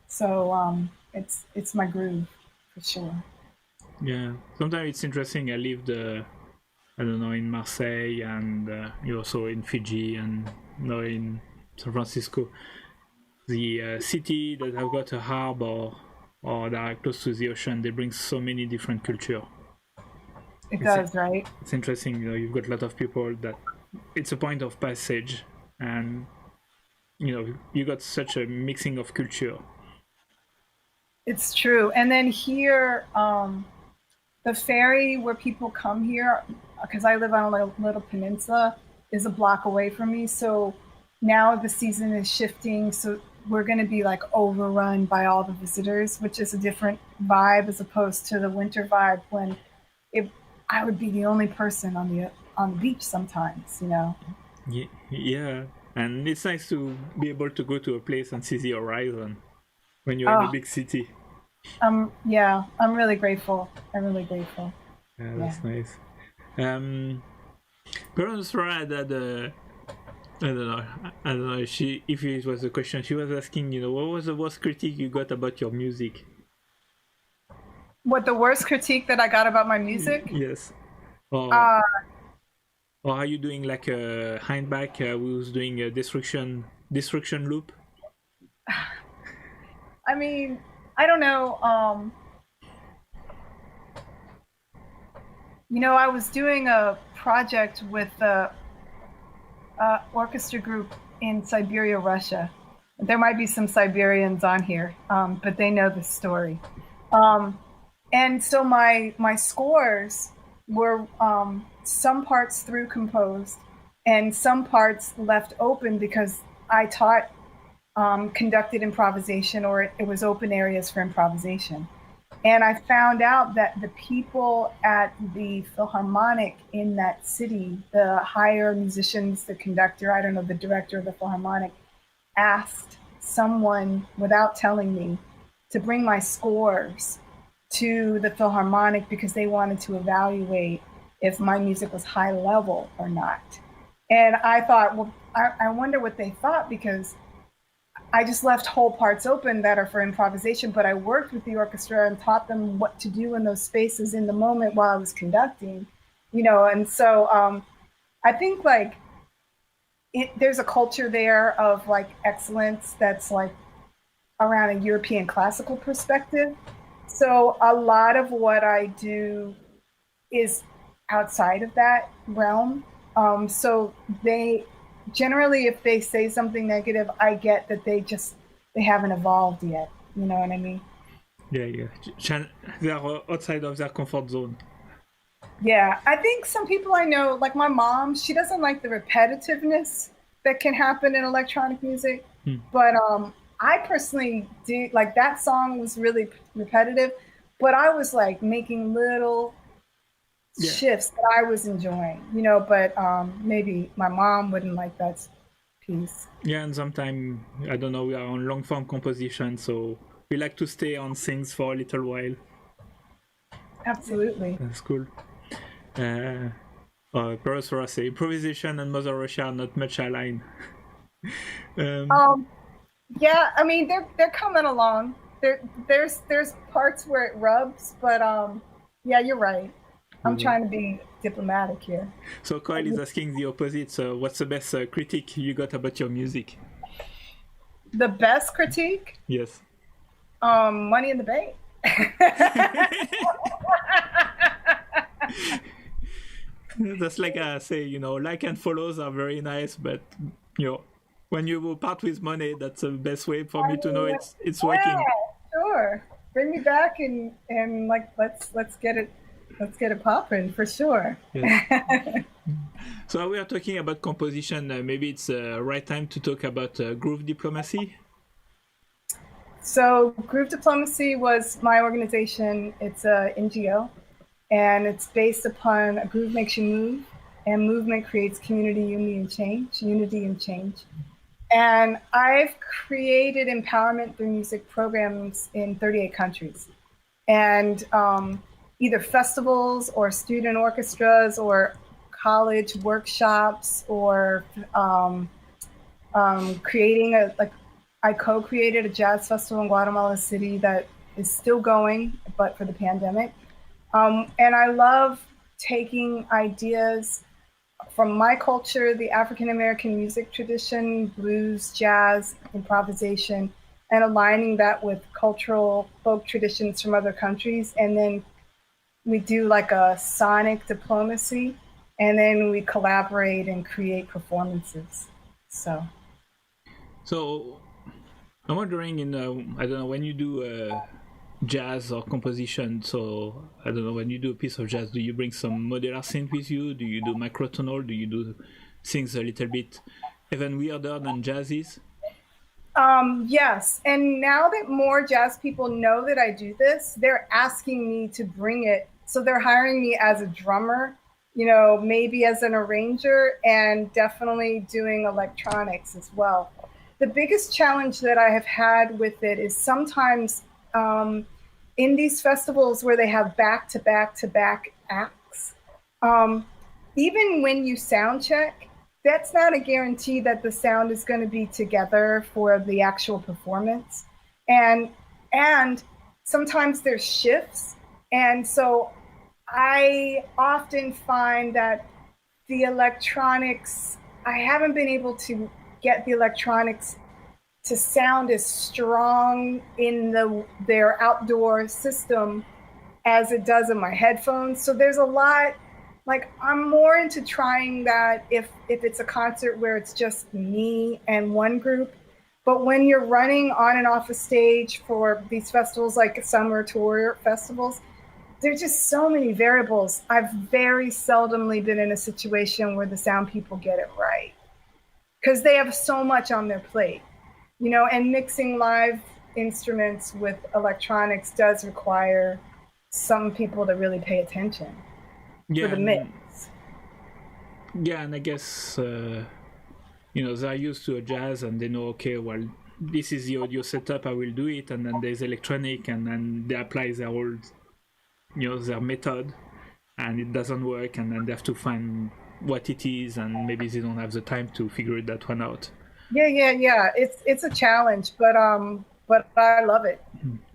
So it's my groove, for sure. Yeah, sometimes it's interesting. I lived, I don't know, in Marseille and also in Fiji and now in San Francisco. The city that have got a harbor or that are close to the ocean, they bring so many different cultures. It does, right? It's interesting, you've got a lot of people that it's a point of passage, and you got such a mixing of culture. It's true. And then here, the ferry where people come here, because I live on a little peninsula, is a block away from me. So now the season is shifting. So we're going to be like overrun by all the visitors, which is a different vibe as opposed to the winter vibe when I would be the only person on the beach sometimes, Yeah, and it's nice to be able to go to a place and see the horizon when you're in a big city. Yeah, I'm really grateful. Yeah, that's nice. Peronosphora had I don't know if it was a question. She was asking, what was the worst critique you got about your music? What, the worst critique that I got about my music? Yes. Or are you doing like a Hindback who's doing a destruction loop? I mean, I don't know. I was doing a project with the orchestra group in Siberia, Russia. There might be some Siberians on here, but they know the story. And so my scores were some parts through composed and some parts left open because I taught conducted improvisation, or it was open areas for improvisation. And I found out that the people at the Philharmonic in that city, the higher musicians, the conductor, I don't know, the director of the Philharmonic, asked someone without telling me to bring my scores to the Philharmonic because they wanted to evaluate if my music was high level or not. And I thought, well, I wonder what they thought, because I just left whole parts open that are for improvisation, but I worked with the orchestra and taught them what to do in those spaces in the moment while I was conducting, you know. And so I think like there's a culture there of like excellence that's like around a European classical perspective. So a lot of what I do is outside of that realm. So they generally, if they say something negative, I get that they haven't evolved yet. You know what I mean? Yeah. They are outside of their comfort zone. Yeah, I think some people I know, like my mom, she doesn't like the repetitiveness that can happen in electronic music. But I personally do. Like that song was really repetitive, but I was like making little shifts that I was enjoying, you know, but maybe my mom wouldn't like that piece. Yeah, and sometimes, I don't know, we are on long form composition, so we like to stay on things for a little while. Absolutely. That's cool. Peronosphora say improvisation and Mother Russia are not much aligned. Yeah, I mean they're coming along. There's parts where it rubs, but yeah, you're right. I'm trying to be diplomatic here. So Kyle is asking the opposite. So what's the best critique you got about your music? The best critique? Yes. Money in the Bank. That's like I say, you know, like and follows are very nice, but you know, when you part with money, that's the best way for me to know it's working. Yeah, sure. Bring me back and like let's get it popping for sure. Yes. So we are talking about composition. Maybe it's the right time to talk about groove diplomacy. So Groove Diplomacy was my organization. It's a NGO, and it's based upon a groove makes you move, and movement creates community, unity and change. And I've created empowerment through music programs in 38 countries. And either festivals or student orchestras or college workshops or creating I co-created a jazz festival in Guatemala City that is still going, but for the pandemic. And I love taking ideas from my culture, the African-American music tradition, blues, jazz, improvisation, and aligning that with cultural folk traditions from other countries. And then we do like a sonic diplomacy, and then we collaborate and create performances. So I'm wondering, I don't know, when you do jazz or composition, so I don't know, when you do a piece of jazz, do you bring some modular synth with you? Do you do microtonal? Do you do things a little bit even weirder than jazz is? Yes, and now that more jazz people know that I do this, they're asking me to bring it. So they're hiring me as a drummer, you know, maybe as an arranger, and definitely doing electronics as well. The biggest challenge that I have had with it is sometimes in these festivals where they have back-to-back acts, even when you sound check, that's not a guarantee that the sound is going to be together for the actual performance. And sometimes there's shifts. And so I often find that the electronics, I haven't been able to get the electronics to sound as strong in their outdoor system as it does in my headphones. So there's a lot, like I'm more into trying that if it's a concert where it's just me and one group. But when you're running on and off a stage for these festivals like summer tour festivals, there's just so many variables. I've very seldomly been in a situation where the sound people get it right, because they have so much on their plate, you know, and mixing live instruments with electronics does require some people to really pay attention for the mix. Yeah, and I guess they're used to a jazz and they know, okay, well, this is the audio setup, I will do it, and then there's electronic, and then they apply their old, their method, and it doesn't work, and then they have to find what it is, and maybe they don't have the time to figure that one out. Yeah. It's a challenge, but I love it.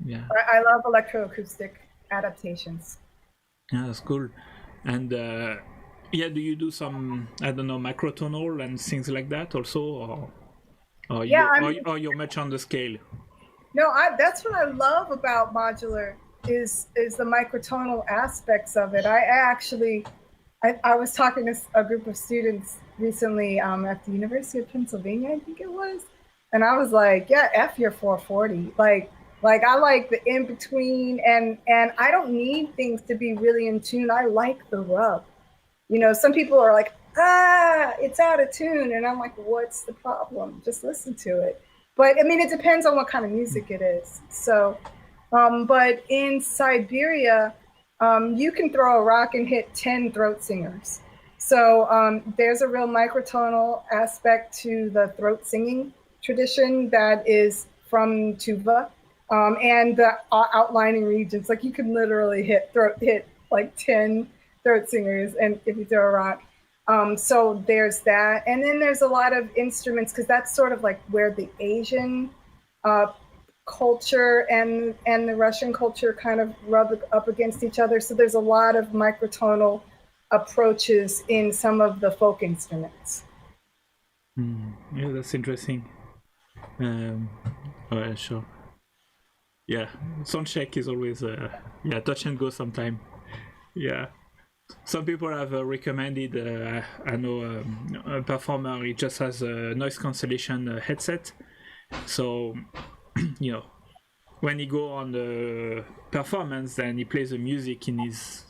Yeah, I love electroacoustic adaptations. Yeah, that's cool. And do you do some, I don't know, microtonal and things like that also, or you're much on the scale? No, that's what I love about modular is the microtonal aspects of it. I was talking to a group of students recently at the University of Pennsylvania, I think it was, and I was like, yeah, F your 440. Like I like the in between, and I don't need things to be really in tune. I like the rub. Some people are like, it's out of tune, and I'm like, what's the problem? Just listen to it. But I mean, it depends on what kind of music it is. So, but in Siberia, you can throw a rock and hit 10 throat singers. So there's a real microtonal aspect to the throat singing tradition that is from Tuva, and the outlining regions. Like you can literally hit like 10 throat singers, and if you throw a rock. So there's that, and then there's a lot of instruments, because that's sort of like where the Asian culture and the Russian culture kind of rub up against each other. So there's a lot of microtonal approaches in some of the folk instruments. Yeah, that's interesting. Sure. Yeah, sound check is always touch and go sometime. Yeah. Some people have recommended, I know a performer, he just has a noise cancellation headset. So, when he go on the performance, then he plays the music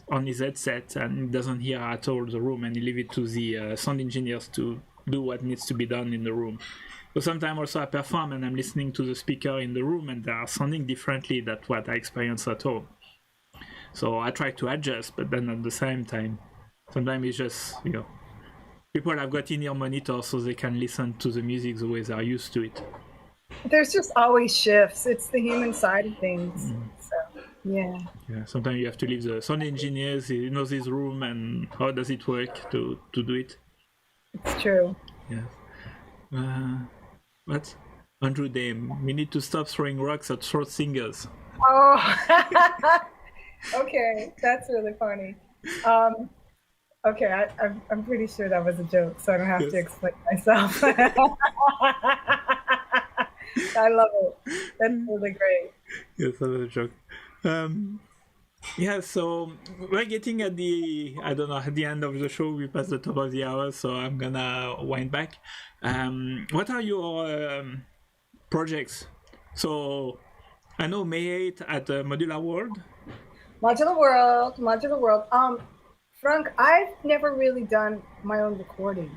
on his headset and doesn't hear at all the room, and he leave it to the sound engineers to do what needs to be done in the room. So sometimes also I perform and I'm listening to the speaker in the room and they are sounding differently than what I experience at home. So I try to adjust, but then at the same time, sometimes it's just, people have got in-ear monitors so they can listen to the music the way they are used to it. There's just always shifts. It's the human side of things. So, yeah. Yeah, sometimes you have to leave the sound engineers, he knows his room and how does it work to do it. It's true. Yeah. What? Andrew Dame, we need to stop throwing rocks at throat singers. Oh, okay, that's really funny. Okay, I'm pretty sure that was a joke, so I don't have to explain myself. I love it. That's really great. Yes, that was a joke. So we're getting at the end of the show. We passed the top of the hour, so I'm gonna wind back. What are your projects? So I know May 8th at Modular World. Modular World. Franck, I've never really done my own recording,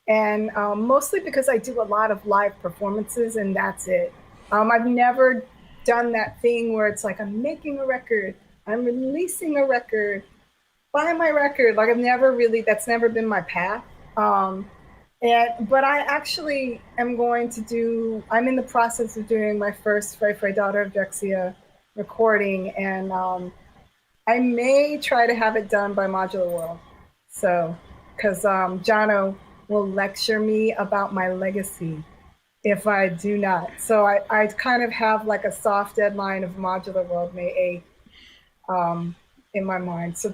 and mostly because I do a lot of live performances, and that's it. I've never done that thing where it's like I'm making a record, I'm releasing a record, buy my record. Like that's never been my path. But I actually am I'm in the process of doing my first Frae-Frae, daughter of Drexciya recording, and I may try to have it done by Modular World. So, because Jono will lecture me about my legacy if I do not. So I kind of have like a soft deadline of Modular World May 8th in my mind. So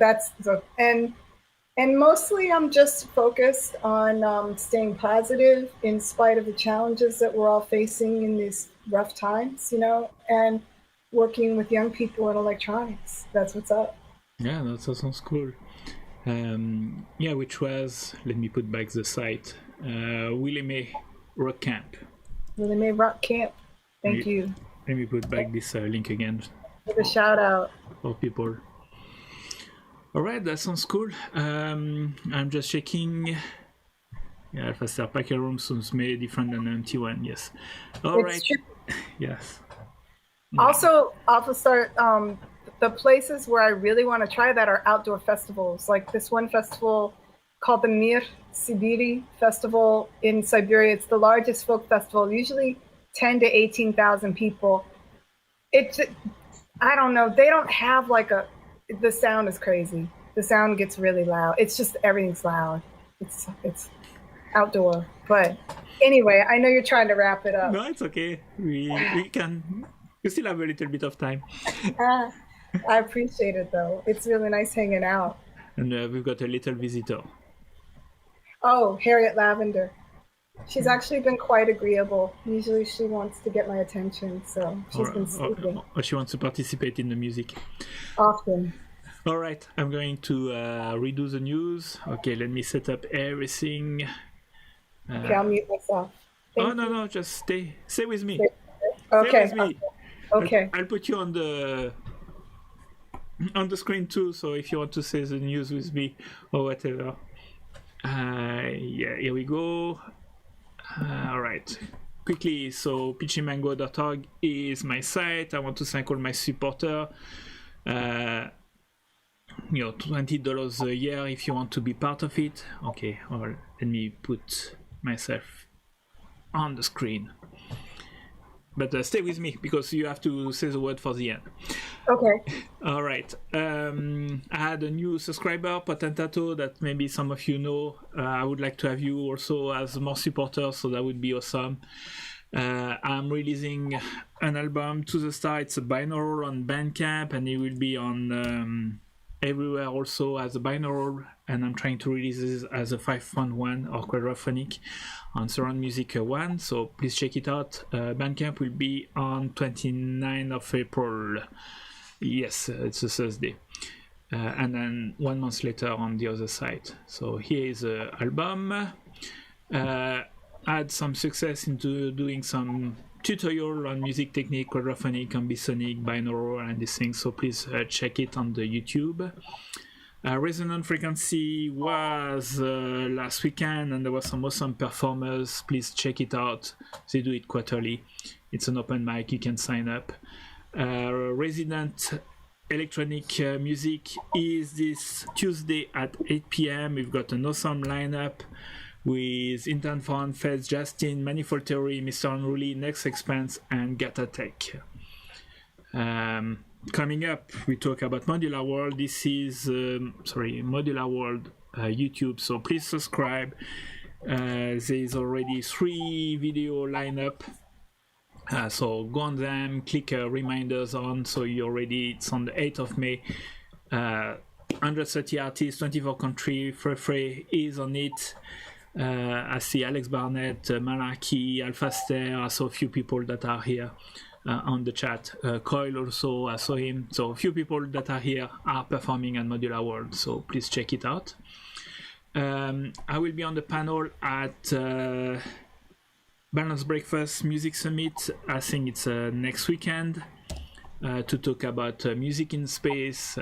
and mostly I'm just focused on staying positive in spite of the challenges that we're all facing in these rough times, and working with young people in electronics. That's what's up. Yeah, that sounds cool. Which was, let me put back the site, Willie May Rock Camp. Willie May Rock Camp. Thank you. Let me put back this link again. Give a shout out for people. All right, that sounds cool. I'm just checking. Yeah, faster packer room sounds may different than an empty one. Yes. All right. True. Yes. Yeah. Also, I'll start. The places where I really want to try that are outdoor festivals, like this one festival called the Mir Sibiri Festival in Siberia. It's the largest folk festival, usually 10 to 18,000 people. I don't know. They don't have like the sound is crazy. The sound gets really loud. It's just everything's loud. It's outdoor. But anyway, I know you're trying to wrap it up. No, it's okay. We can. We still have a little bit of time. I appreciate it though. It's really nice hanging out. And we've got a little visitor. Oh, Harriet Lavender. She's actually been quite agreeable. Usually she wants to get my attention, so she's been sleeping. Or she wants to participate in the music. Often. All right, I'm going to redo the news. Okay, let me set up everything. Okay, I'll mute myself. No, just stay with me. Okay. Stay with me. Okay. I'll put you on the screen too, so if you want to say the news with me or whatever. Yeah, here we go. All right, quickly. So pitchymango.org is my site. I want to thank all my supporters. $20 a year if you want to be part of it. Okay, well, let me put myself on the screen. But stay with me because you have to say the word for the end. Okay. All right. I had a new subscriber, Potentato, that maybe some of you know. I would like to have you also as more supporters, so that would be awesome. I'm releasing an album to the star. It's a binaural on Bandcamp, and it will be on everywhere also as a binaural. And I'm trying to release this as a 5.1 or quadraphonic on Surround Music 1. So please check it out. Bandcamp will be on 29th of April. Yes, it's a Thursday. And then 1 month later on the other side. So here is the album. Had some success into doing some tutorial on music technique, quadraphonic, ambisonic, binaural, and these things. So please check it on the YouTube. Resonant Frequency was last weekend, and there were some awesome performers. Please check it out. They do it quarterly. It's an open mic. You can sign up. Resident Electronic Music is this Tuesday at 8 p.m. We've got an awesome lineup with Intern Fun, Fez, Justin, Manifold Theory, Mr. Unruly, Next Expanse, and Gata Tech. Coming up, we talk about Modular World. This is, Modular World YouTube, so please subscribe. There is already 3 video lineup. So go on them, click reminders on, so it's on the 8th of May. 130 artists, 24 countries, Frae-Frae is on it. I see Alex Barnett, Malarkey, Alphaster. I saw a few people that are here on the chat. Coil also, I saw him. So a few people that are here are performing on Modular World, so please check it out. I will be on the panel at Balance Breakfast Music Summit. I think it's next weekend to talk about music in space.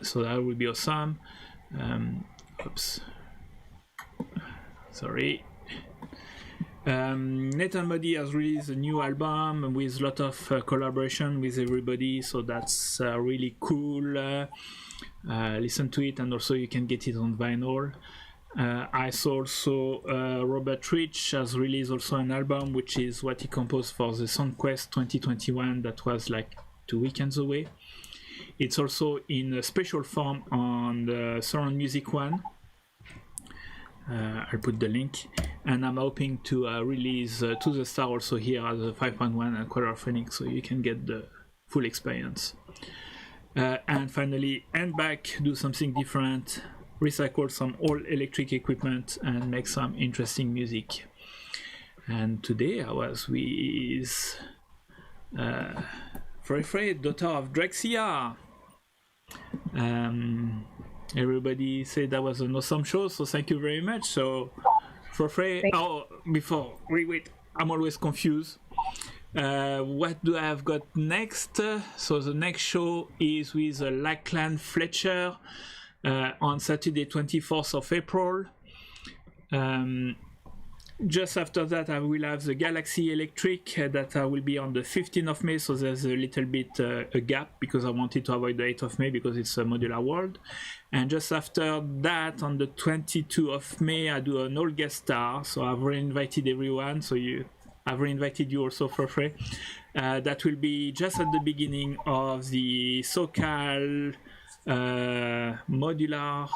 So that will be awesome. Oops. Sorry. Nathan Modi has released a new album with a lot of collaboration with everybody, so that's really cool. Listen to it, and also you can get it on vinyl. I saw also Robert Rich has released also an album, which is what he composed for the SoundQuest 2021 that was like 2 weekends away. It's also in a special form on the Surround Music 1. I'll put the link, and I'm hoping to release To the Star also here as a 5.1 and quadraphonic, so you can get the full experience. And finally, end back, do something different, recycle some old electric equipment, and make some interesting music. And today I was with Frae-Frae, daughter of Drexciya. Everybody said that was an awesome show, so thank you very much. So, Frae-Frae, wait, I'm always confused. What do I have got next? So the next show is with Lachlan Fletcher on Saturday 24th of April. just after that, I will have the Galaxy Electric that will be on the 15th of May. So there's a little bit a gap because I wanted to avoid the 8th of May because it's a modular world. And just after that, on the 22nd of May, I do an all guest star. So I've re-invited everyone. So I've re-invited you also, Frae-Frae. That will be just at the beginning of the SoCal Modular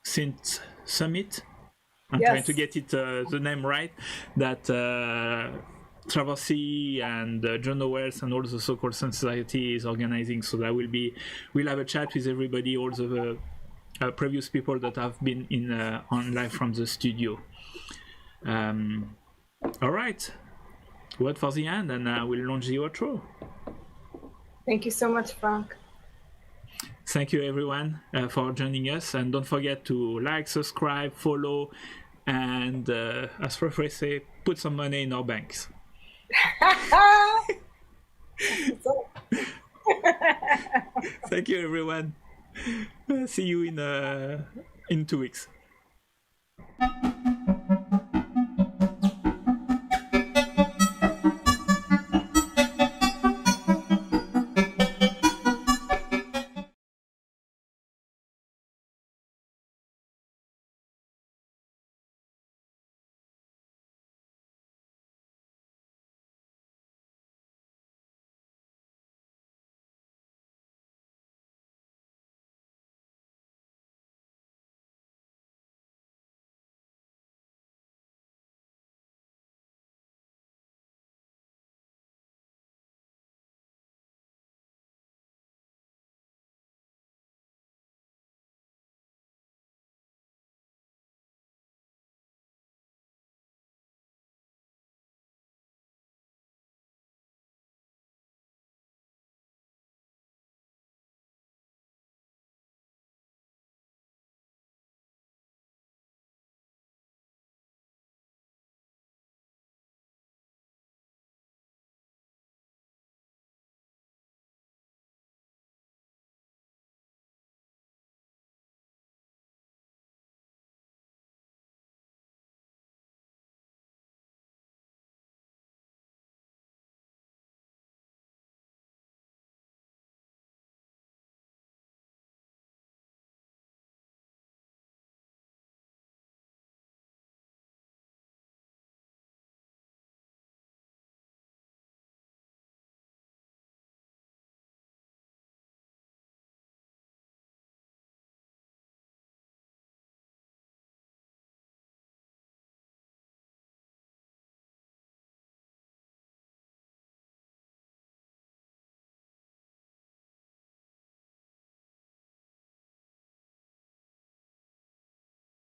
Synth Summit. I'm trying to get it the name right. That Traversy and John Wells and all the so-called Society is organizing. So that we'll have a chat with everybody, all the previous people that have been in on live from the studio. All right, word for the end, and I will launch the outro. Thank you so much, Franck. Thank you, everyone, for joining us. And don't forget to like, subscribe, follow, and as Frae-Frae say, put some money in our banks. Thank you, everyone. See you in 2 weeks.